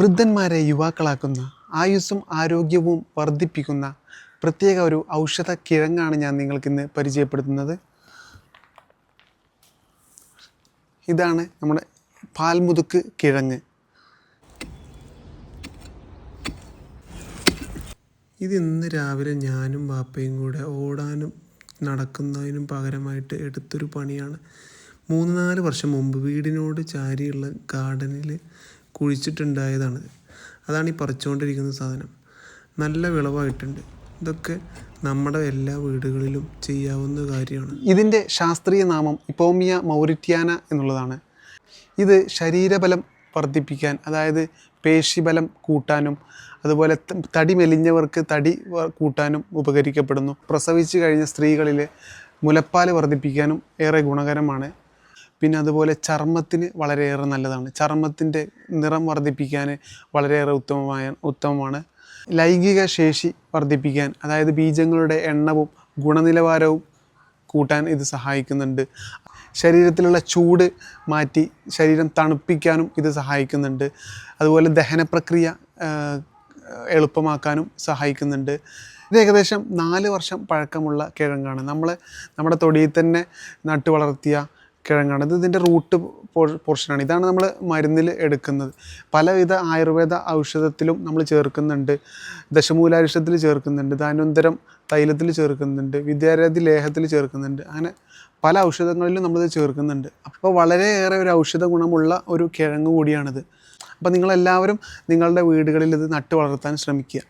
വൃദ്ധന്മാരെ യുവാക്കളാക്കുന്ന ആയുസ്സും ആരോഗ്യവും വർദ്ധിപ്പിക്കുന്ന പ്രത്യേക ഒരു ഔഷധ കിഴങ്ങാണ് ഞാൻ നിങ്ങൾക്കിന്ന് പരിചയപ്പെടുത്തുന്നത്. ഇതാണ് നമ്മുടെ പാൽമുതുക്ക് കിഴങ്ങ്. ഇതിന്ന് രാവിലെ ഞാനും വാപ്പയും കൂടെ ഓടാനും നടക്കുന്നതിനും പകരമായിട്ട് എടുത്തൊരു പണിയാണ്. 3-4 വർഷം മുമ്പ് വീടിനോട് ചാരിയുള്ള ഗാർഡനിൽ കുഴിച്ചിട്ടുണ്ടായതാണ്. അതാണ് ഈ പറിച്ചുകൊണ്ടിരിക്കുന്ന സാധനം. നല്ല വിളവായിട്ടുണ്ട്. ഇതൊക്കെ നമ്മുടെ എല്ലാ വീടുകളിലും ചെയ്യാവുന്ന കാര്യമാണ്. ഇതിൻ്റെ ശാസ്ത്രീയ നാമം ഇപ്പോമിയ മൗറിറ്റിയാന എന്നുള്ളതാണ്. ഇത് ശരീരബലം വർദ്ധിപ്പിക്കാൻ, അതായത് പേശിബലം കൂട്ടാനും അതുപോലെ തടി മെലിഞ്ഞവർക്ക് തടി കൂട്ടാനും ഉപകരിക്കപ്പെടുന്നു. പ്രസവിച്ച് കഴിഞ്ഞ സ്ത്രീകളിൽ മുലപ്പാൽ വർദ്ധിപ്പിക്കാനും ഏറെ ഗുണകരമാണ്. പിന്നെ അതുപോലെ ചർമ്മത്തിന് വളരെയേറെ നല്ലതാണ്. ചർമ്മത്തിൻ്റെ നിറം വർദ്ധിപ്പിക്കാൻ വളരെയേറെ ഉത്തമമാണ്. ലൈംഗിക ശേഷി വർദ്ധിപ്പിക്കാൻ, അതായത് ബീജങ്ങളുടെ എണ്ണവും ഗുണനിലവാരവും കൂട്ടാൻ ഇത് സഹായിക്കുന്നുണ്ട്. ശരീരത്തിലുള്ള ചൂട് മാറ്റി ശരീരം തണുപ്പിക്കാനും ഇത് സഹായിക്കുന്നുണ്ട്. അതുപോലെ ദഹനപ്രക്രിയ എളുപ്പമാക്കാനും സഹായിക്കുന്നുണ്ട്. ഇത് ഏകദേശം 4 വർഷം പഴക്കമുള്ള കിഴങ്ങാണ്. നമ്മുടെ തൊടിയിൽ തന്നെ നട്ടു വളർത്തിയ കിഴങ്ങാണ്. ഇതിൻ്റെ റൂട്ട് പോർഷനാണ്. ഇതാണ് നമ്മൾ മരുന്നിൽ എടുക്കുന്നത്. പലവിധ ആയുർവേദ ഔഷധത്തിലും നമ്മൾ ചേർക്കുന്നുണ്ട്. ദശമൂലാരിഷ്ടത്തിൽ ചേർക്കുന്നുണ്ട്, ധാന്വന്തരം തൈലത്തിൽ ചേർക്കുന്നുണ്ട്, വിദ്യാരഥി ലേഹത്തിൽ ചേർക്കുന്നുണ്ട്. അങ്ങനെ പല ഔഷധങ്ങളിലും നമ്മളിത് ചേർക്കുന്നുണ്ട്. അപ്പോൾ വളരെയേറെ ഒരു ഔഷധ ഗുണമുള്ള ഒരു കിഴങ്ങ് കൂടിയാണിത്. അപ്പോൾ നിങ്ങളെല്ലാവരും നിങ്ങളുടെ വീടുകളിൽ ഇത് നട്ടു വളർത്താൻ ശ്രമിക്കുക.